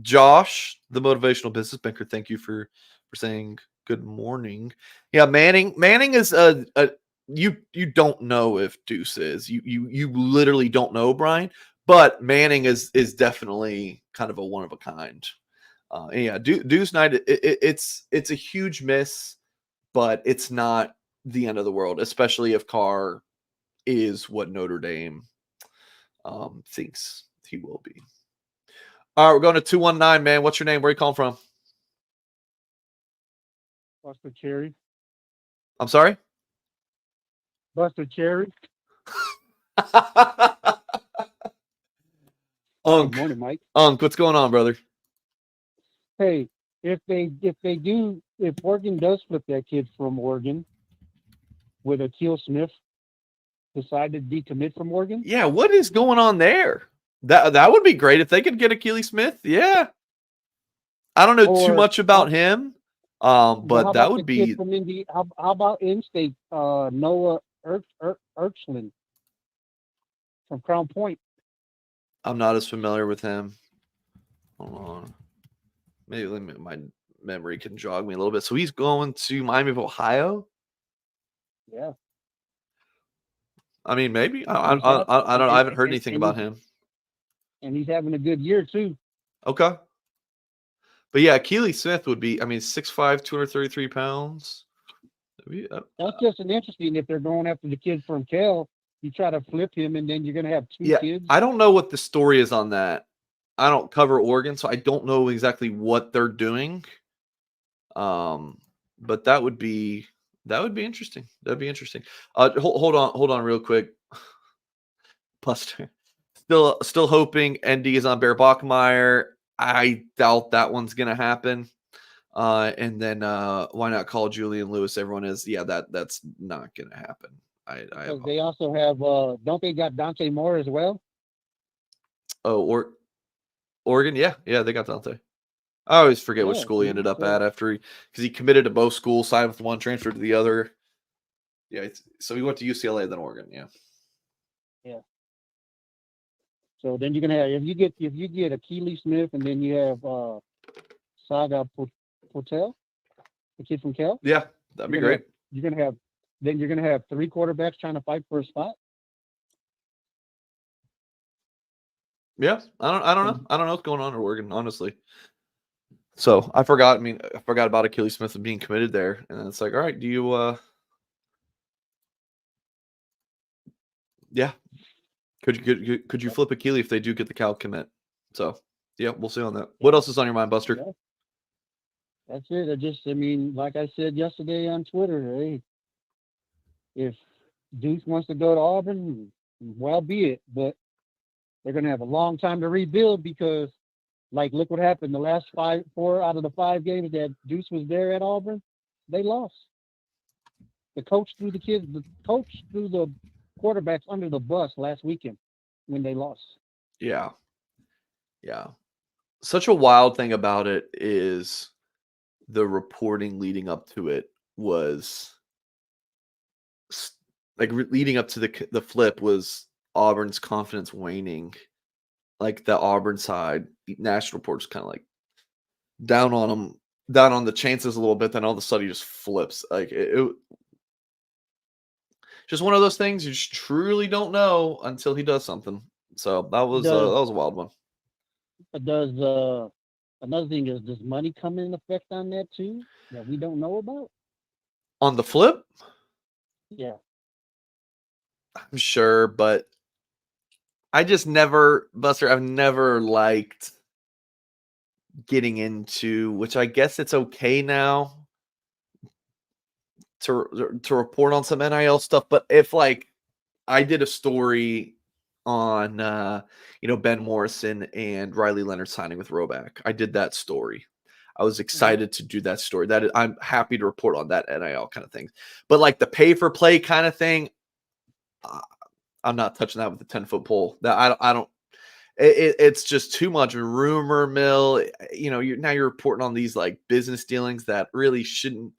Josh, the motivational business banker, thank you for saying good morning. Yeah, Manning is you don't know if Deuce is. You literally don't know, Brian. But Manning is definitely kind of a one of a kind. Yeah, Deuce Knight. It's a huge miss, but it's not the end of the world, especially if Carr is what Notre Dame thinks he will be. All right, we're going to 219, man. What's your name? Where are you calling from? Buster Cherry. I'm sorry? Buster Cherry. Unk, Good morning, Mike. what's going on, brother? Hey, if Oregon does flip that kid from Oregon, would Akil Smith decide to decommit from Oregon? Yeah, what is going on there? That would be great if they could get Akili Smith. Yeah. I don't know too Or much about him, Well, but how that about would the kid be. from Indy? How about in-state Noah Urchland from Crown Point? I'm not as familiar with him. Hold on. Maybe my memory can jog me a little bit. So he's going to Miami of Ohio. Yeah, I mean, maybe. I And he's don't know. I haven't heard and- anything and about he's- him. and he's having a good year too. Okay. But yeah, Keely Smith would be, I mean, 6'5", 233 pounds. That's just an interesting. If they're going after the kid from Cal, you try to flip him, and then you're going to have two kids. I don't know what the story is on that. I don't cover Oregon, so I don't know exactly what they're doing. But that would be interesting. That'd be interesting. Hold on real quick. Buster. Still hoping ND is on Bear Bachmeyer. I doubt that one's gonna happen. And then why not call Julian Lewis? Everyone is, that's not gonna happen. They also have don't they got Dante Moore as well? Oh, Oregon, yeah, they got Dante. I always forget which school he ended up at because he committed to both schools, signed with one, transferred to the other. Yeah, so he went to UCLA, then Oregon. Yeah. So then you're gonna have if you get Akili Smith, and then you have Saga Potel, the kid from Cal. Yeah, that'd be great. You're gonna have three quarterbacks trying to fight for a spot. Yeah, I don't know. I don't know what's going on in Oregon, honestly. So I forgot. I mean, I forgot about Akili Smith and being committed there, and it's like, all right, do you? Yeah, could you flip Akili if they do get the Cal commit? So yeah, we'll see on that. What else is on your mind, Buster? Yeah. That's it. I mean, like I said yesterday on Twitter, hey, if Deuce wants to go to Auburn, well, be it. But they're going to have a long time to rebuild because, like, look what happened. The last 4 out of the 5 games that Deuce was there at Auburn, they lost. The coach threw the quarterbacks under the bus last weekend when they lost. Yeah. Such a wild thing about it is the reporting leading up to it was like leading up to the flip was Auburn's confidence waning. Like the Auburn side, national reports kind of like down on them, down on the chances a little bit. Then all of a sudden he just flips. Like it just one of those things you just truly don't know until he does something. So that was a wild one. Does another thing is, does money come in effect on that too that we don't know about? On the flip? Yeah. I'm sure, but I just never, Buster, I've never liked getting into, which I guess it's okay now to report on some NIL stuff, but if like I did a story on Ben Morrison and Riley Leonard signing with Rhoback. I did that story. I was excited to do that story. I'm happy to report on that NIL kind of thing. But like the pay for play kind of thing, I'm not touching that with a 10-foot pole. That I don't. It's just too much rumor mill. You're reporting on these like business dealings that really shouldn't.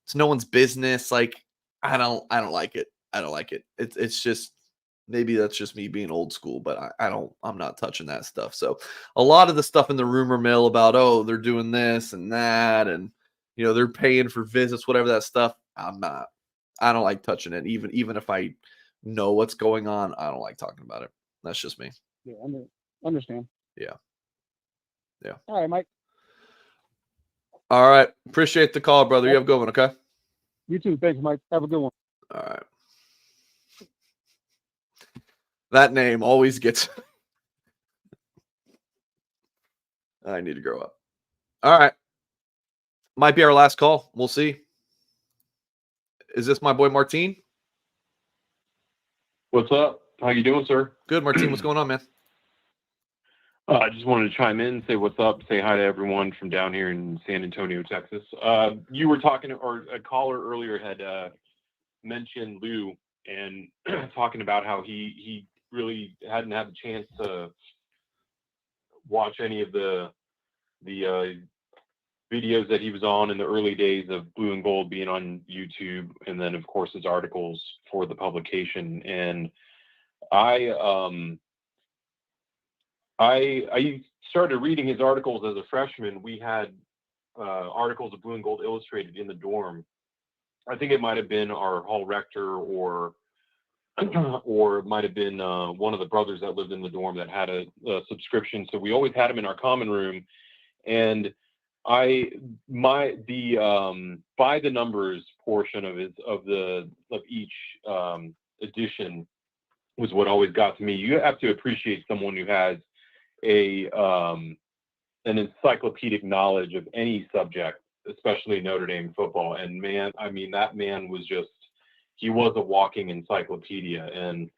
It's no one's business. Like I don't like it. I don't like it. It's just. Maybe that's just me being old school, but I'm not touching that stuff. So a lot of the stuff in the rumor mill about, they're doing this and that, and, they're paying for visits, whatever that stuff. I don't like touching it. Even if I know what's going on, I don't like talking about it. That's just me. Yeah, understand. Yeah. All right, Mike. All right. Appreciate the call, brother. You have a good one, okay? You too. Thanks, Mike. Have a good one. All right. That name always gets. I need to grow up. All right. Might be our last call. We'll see. Is this my boy Martine? What's up? How you doing, sir? Good, Martine. What's going on, man? I just wanted to chime in, say what's up, say hi to everyone from down here in San Antonio, Texas. You were talking, or a caller earlier had mentioned Lou and talking about how he really hadn't had the chance to watch any of the videos that he was on in the early days of Blue and Gold being on YouTube, and then of course his articles for the publication. And I started reading his articles as a freshman. We had articles of Blue and Gold Illustrated in the dorm. I think it might have been our hall rector, or it might have been one of the brothers that lived in the dorm that had a subscription. So we always had him in our common room. And by the numbers portion of each edition was what always got to me. You have to appreciate someone who has an encyclopedic knowledge of any subject, especially Notre Dame football. And man, I mean, that man was he was a walking encyclopedia. And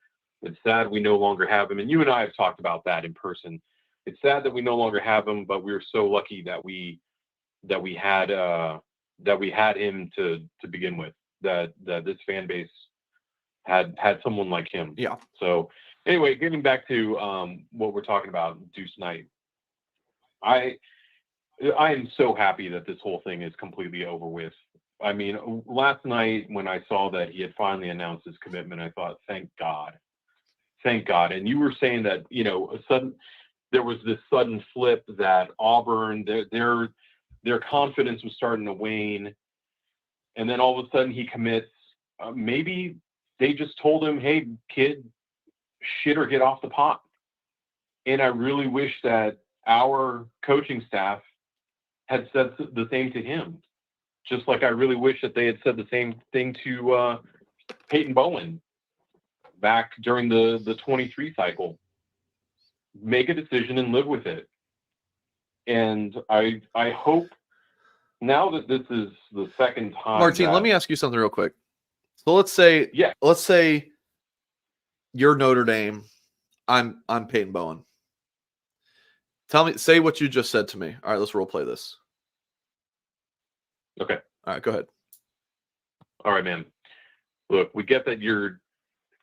it's sad we no longer have him. And you and I have talked about that in person. It's sad that we no longer have him, but we're so lucky that we had him to begin with, that this fan base had someone like him. Yeah. So anyway, getting back to what we're talking about, Deuce Knight. I am so happy that this whole thing is completely over with. I mean, last night when I saw that he had finally announced his commitment, I thought, thank God. And you were saying that, there was this sudden flip that Auburn, their confidence was starting to wane, and then all of a sudden he commits. Maybe they just told him, hey, kid, shit or get off the pot. And I really wish that our coaching staff had said the same to him, just like I really wish that they had said the same thing to Peyton Bowen back during the 23 cycle. Make a decision and live with it. And I hope now that this is the second time. Martine, let me ask you something real quick. So let's say you're Notre Dame. I'm Peyton Bowen. Say what you just said to me. All right, let's role play this. Okay. All right, go ahead. All right, man. Look, we get that you're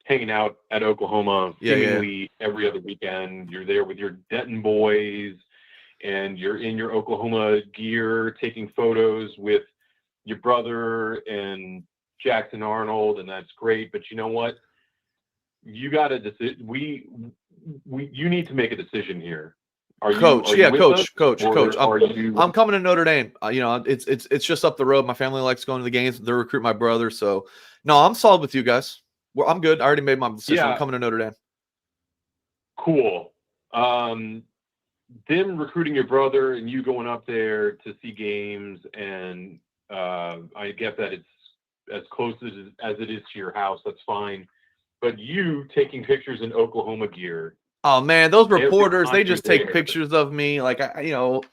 hanging out at Oklahoma seemingly every other weekend. You're there with your Denton boys, and you're in your Oklahoma gear taking photos with your brother and Jackson Arnold, and that's great. But you know what? You got to you need to make a decision here. Coach. I'm coming to Notre Dame. It's just up the road. My family likes going to the games. They're recruiting my brother. So, no, I'm solid with you guys. I'm good. I already made my decision. Yeah. I'm coming to Notre Dame. Cool. Them recruiting your brother and you going up there to see games, and I get that it's as close as it is to your house. That's fine. But you taking pictures in Oklahoma gear. Oh man, those reporters, they just take pictures of me. Like, Coach,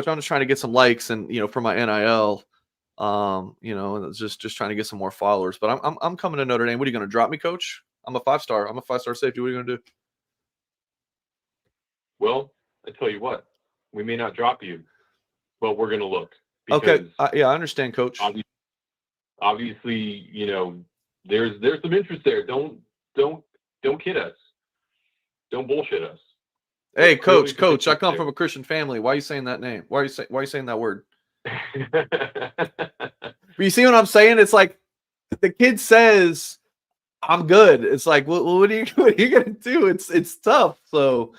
I'm just trying to get some likes and, for my NIL, just trying to get some more followers. But I'm coming to Notre Dame. What are you going to drop me, Coach? I'm a 5-star. I'm a 5-star safety. What are you going to do? Well, I tell you what, we may not drop you, but we're going to look. Okay. I understand, Coach. Obviously, there's some interest there. Don't kid us. Don't bullshit us. Hey, Coach, I come from a Christian family. Why are you saying that name? Why are you saying that word? But you see what I'm saying? It's like the kid says, I'm good. It's like, well, what are you gonna do? It's tough. So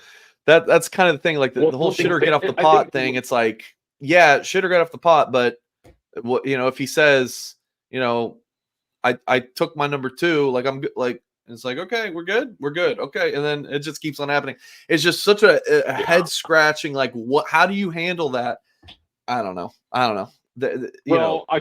that's kind of the thing. Like the whole shit or get off the pot thing. It's like, yeah, shit or get off the pot. But if he says, I took my number 2, like I'm good, like. It's like, okay, we're good. Okay. And then it just keeps on happening. It's just such a head scratching. Like, how do you handle that? I don't know. I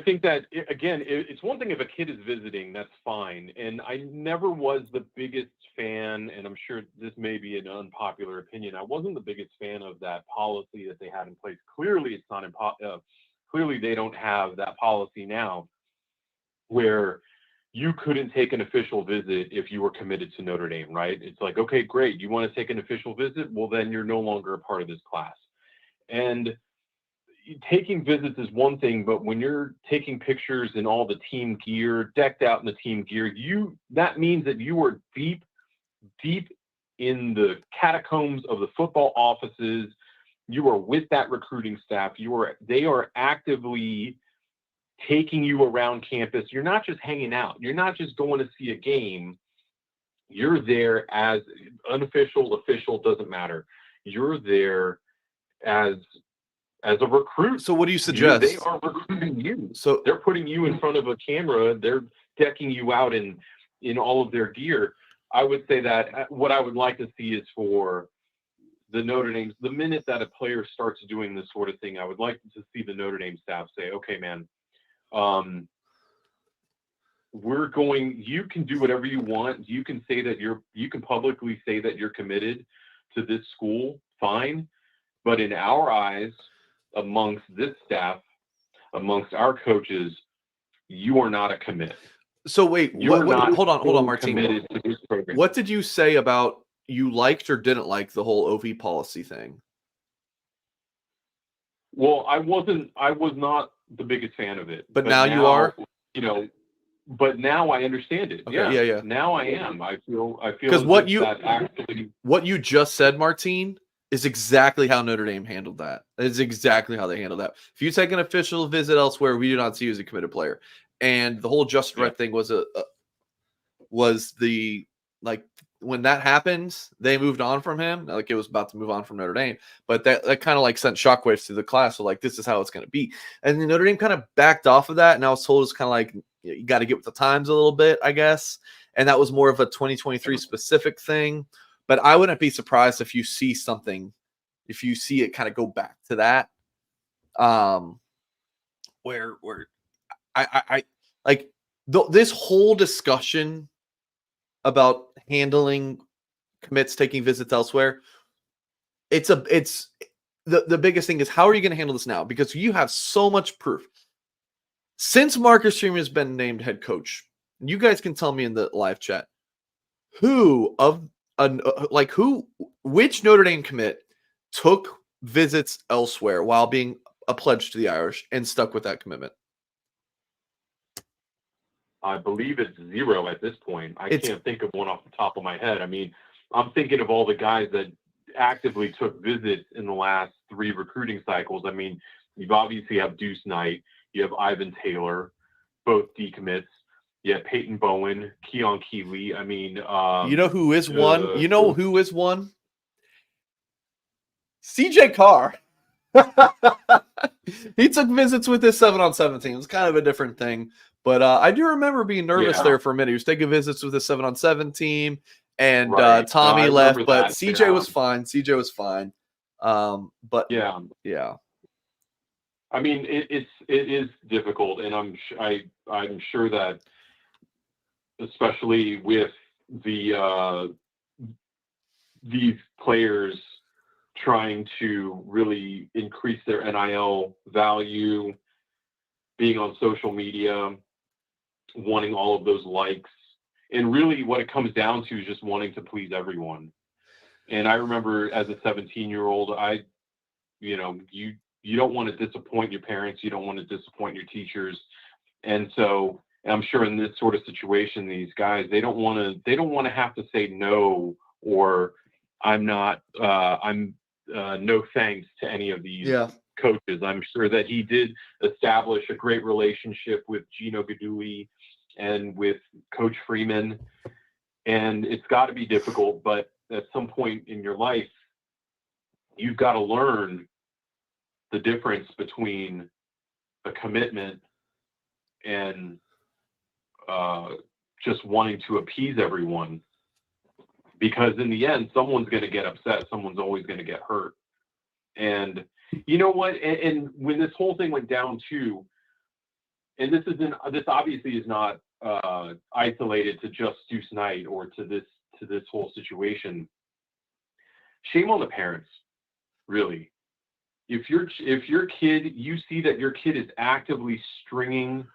think that, again, it's one thing if a kid is visiting, that's fine. And I never was the biggest fan, and I'm sure this may be an unpopular opinion. I wasn't the biggest fan of that policy that they had in place. Clearly, it's not clearly they don't have that policy now, where you couldn't take an official visit if you were committed to Notre Dame, right? It's like, okay, great. You want to take an official visit? Well, then you're no longer a part of this class. And taking visits is one thing, but when you're taking pictures in all the team gear, decked out in the team gear, that means that you are deep in the catacombs of the football offices. You are with that recruiting staff. They are actively taking you around campus. You're not just hanging out. You're not just going to see a game. You're there as unofficial, official, doesn't matter. You're there as a recruit. So what do you suggest? They are recruiting you. So they're putting you in front of a camera. They're decking you out in all of their gear. I would say that what I would like to see is for the Notre Dame, the minute that a player starts doing this sort of thing, I would like to see the Notre Dame staff say, okay, man, you can do whatever you want. You can say that you can publicly say that you're committed to this school, fine. But in our eyes, amongst this staff, amongst our coaches, you are not a commit. So wait, hold on, Martin. What did you say about you liked or didn't like the whole OV policy thing? Well, I was not the biggest fan of it. But now you are? But now I understand it. Okay, yeah. Now I am. I feel because what you just said, Martin, is exactly how Notre Dame handled that. It's exactly how they handled that. If you take an official visit elsewhere, we do not see you as a committed player. And the whole Justin Rett thing was when that happened, they moved on from him. Like it was about to move on from Notre Dame, but that kind of like sent shockwaves through the class. So like, this is how it's going to be. And then Notre Dame kind of backed off of that. And I was told it's kind of like, you got to get with the times a little bit, I guess. And that was more of a 2023 specific thing. But I wouldn't be surprised if you see it kind of go back to that. Where I like this whole discussion about handling commits taking visits elsewhere. It's the biggest thing is, how are you going to handle this now? Because you have so much proof. Since Marcus Freeman has been named head coach, you guys can tell me in the live chat which Notre Dame commit took visits elsewhere while being a pledge to the Irish and stuck with that commitment. I believe it's 0 at this point. I can't think of one off the top of my head. I mean, I'm thinking of all the guys that actively took visits in the last 3 recruiting cycles. I mean, you obviously have Deuce Knight, you have Ivan Taylor, both decommits. You have Peyton Bowen, Keon Keeley. I mean, you know who is one? Who is one? CJ Carr. He took visits with his 7-on-7 team. It's kind of a different thing. But I do remember being nervous there for a minute. He was taking visits with his 7-on-7 team, and Tommy left, but CJ was fine. CJ was fine. But yeah. I mean, it is difficult, and I'm sure that, especially with these players trying to really increase their NIL value, being on social media, wanting all of those likes, and really what it comes down to is just wanting to please everyone. And I remember as a 17-year-old, you don't want to disappoint your parents, you don't want to disappoint your teachers, and so I'm sure in this sort of situation, these guys they don't want to have to say no, or no thanks to any of these coaches. I'm sure that he did establish a great relationship with Gino Guidugli and with Coach Freeman, and it's got to be difficult, but at some point in your life, you've got to learn the difference between a commitment and just wanting to appease everyone. Because in the end, someone's going to get upset. Someone's always going to get hurt. And you know what? And when this whole thing went down too, and this obviously is not isolated to just Deuce Knight or to this whole situation. Shame on the parents, really. If your kid, you see that your kid is actively stringing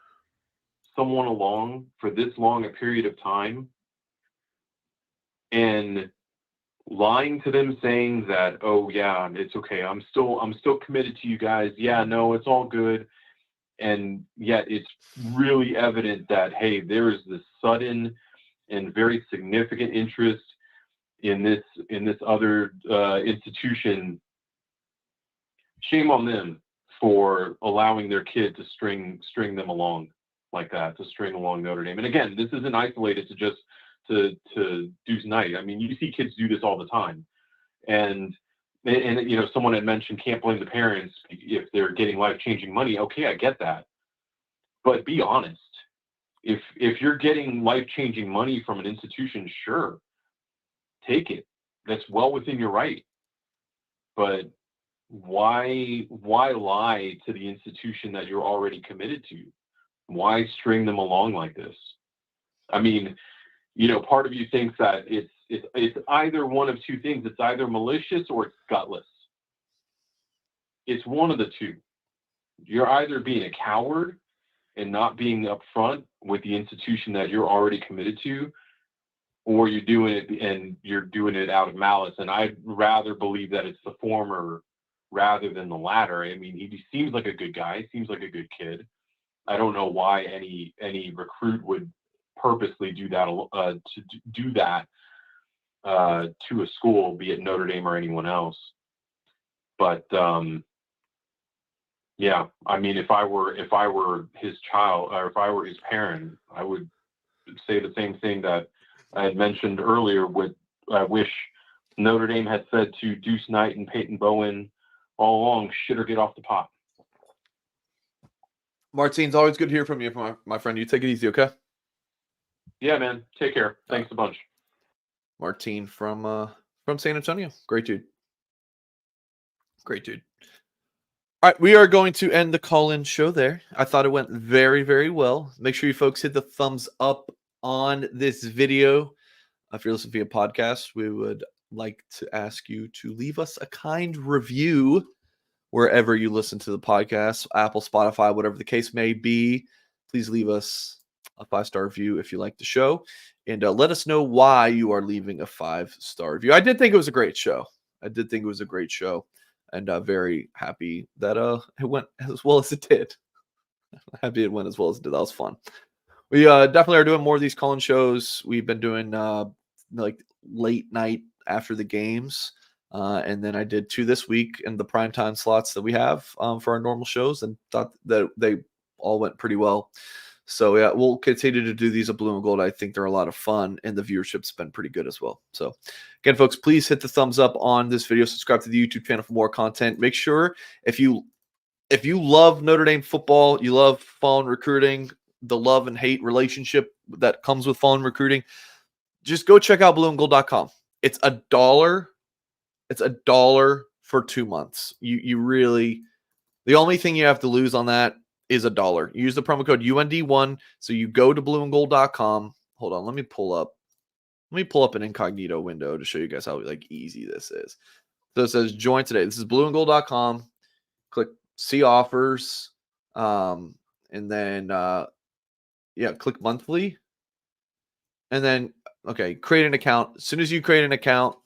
someone along for this long a period of time and lying to them, saying that, oh yeah, it's okay, I'm still committed to you guys, yeah, no, it's all good, and yet it's really evident that, hey, there is this sudden and very significant interest in this other institution. Shame on them for allowing their kid to string them along like that, to string along Notre Dame. And again, this isn't isolated to just to Deuce Knight. I mean, you see kids do this all the time. And you know, someone had mentioned can't blame the parents if they're getting life-changing money. Okay, I get that. But be honest. If you're getting life-changing money from an institution, sure, take it. That's well within your right. But why lie to the institution that you're already committed to? Why string them along like this? I mean, you know, part of you thinks that it's either one of two things. It's either malicious or it's gutless. It's one of the two. You're either being a coward and not being upfront with the institution that you're already committed to, or you're doing it out of malice. And I'd rather believe that it's the former rather than the latter. I mean, he seems like a good guy. Seems like a good kid. I don't know why any recruit would purposely do that to a school, be it Notre Dame or anyone else. But yeah, I mean, if I were his child, or if I were his parent, I would say the same thing that I had mentioned earlier. I wish Notre Dame had said to Deuce Knight and Peyton Bowen all along, shit or get off the pot. Martine, it's always good to hear from you, my friend. You take it easy, okay? Yeah, man. Take care. Thanks a bunch. Martine from San Antonio. Great dude. Great dude. All right, we are going to end the call-in show there. I thought it went very, very well. Make sure you folks hit the thumbs up on this video. If you're listening via podcast, we would like to ask you to leave us a kind review wherever you listen to the podcast, Apple, Spotify, whatever the case may be. Please leave us a 5-star review if you like the show. And let us know why you are leaving a 5-star review. I did think it was a great show. And very happy that it went as well as it did. Happy it went as well as it did. That was fun. We definitely are doing more of these call-in shows. We've been doing like late night after the games. And then I did 2 this week in the primetime slots that we have for our normal shows, and thought that they all went pretty well. So yeah, we'll continue to do these at Blue and Gold. I think they're a lot of fun, and the viewership's been pretty good as well. So again, folks, please hit the thumbs up on this video. Subscribe to the YouTube channel for more content. Make sure if you love Notre Dame football, you love following recruiting, the love and hate relationship that comes with following recruiting, just go check out blueandgold.com. It's $1. It's $1 for 2 months. You really, the only thing you have to lose on that is $1. Use the promo code UND1. So you go to blueandgold.com. Hold on, let me pull up an incognito window to show you guys how like easy this is. So it says join today. This is blueandgold.com. Click see offers. And then click monthly. And then create an account. As soon as you create an account,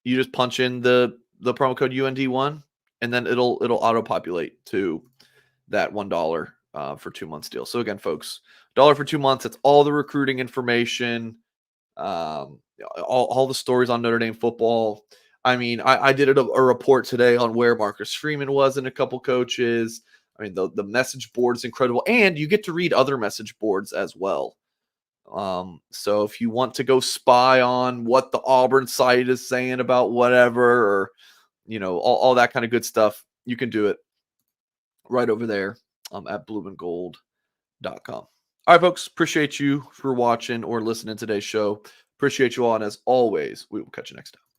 you just punch in the promo code UND1, and then it'll auto-populate to that $1 for 2 months deal. So again, folks, $1 for 2 months. That's all the recruiting information, all the stories on Notre Dame football. I mean, I did a report today on where Marcus Freeman was and a couple coaches. I mean, the message board is incredible, and you get to read other message boards as well. So if you want to go spy on what the Auburn site is saying about whatever, or, all that kind of good stuff, you can do it right over there at blueandgold.com. All right, folks, appreciate you for watching or listening to today's show. Appreciate you all. And as always, we will catch you next time.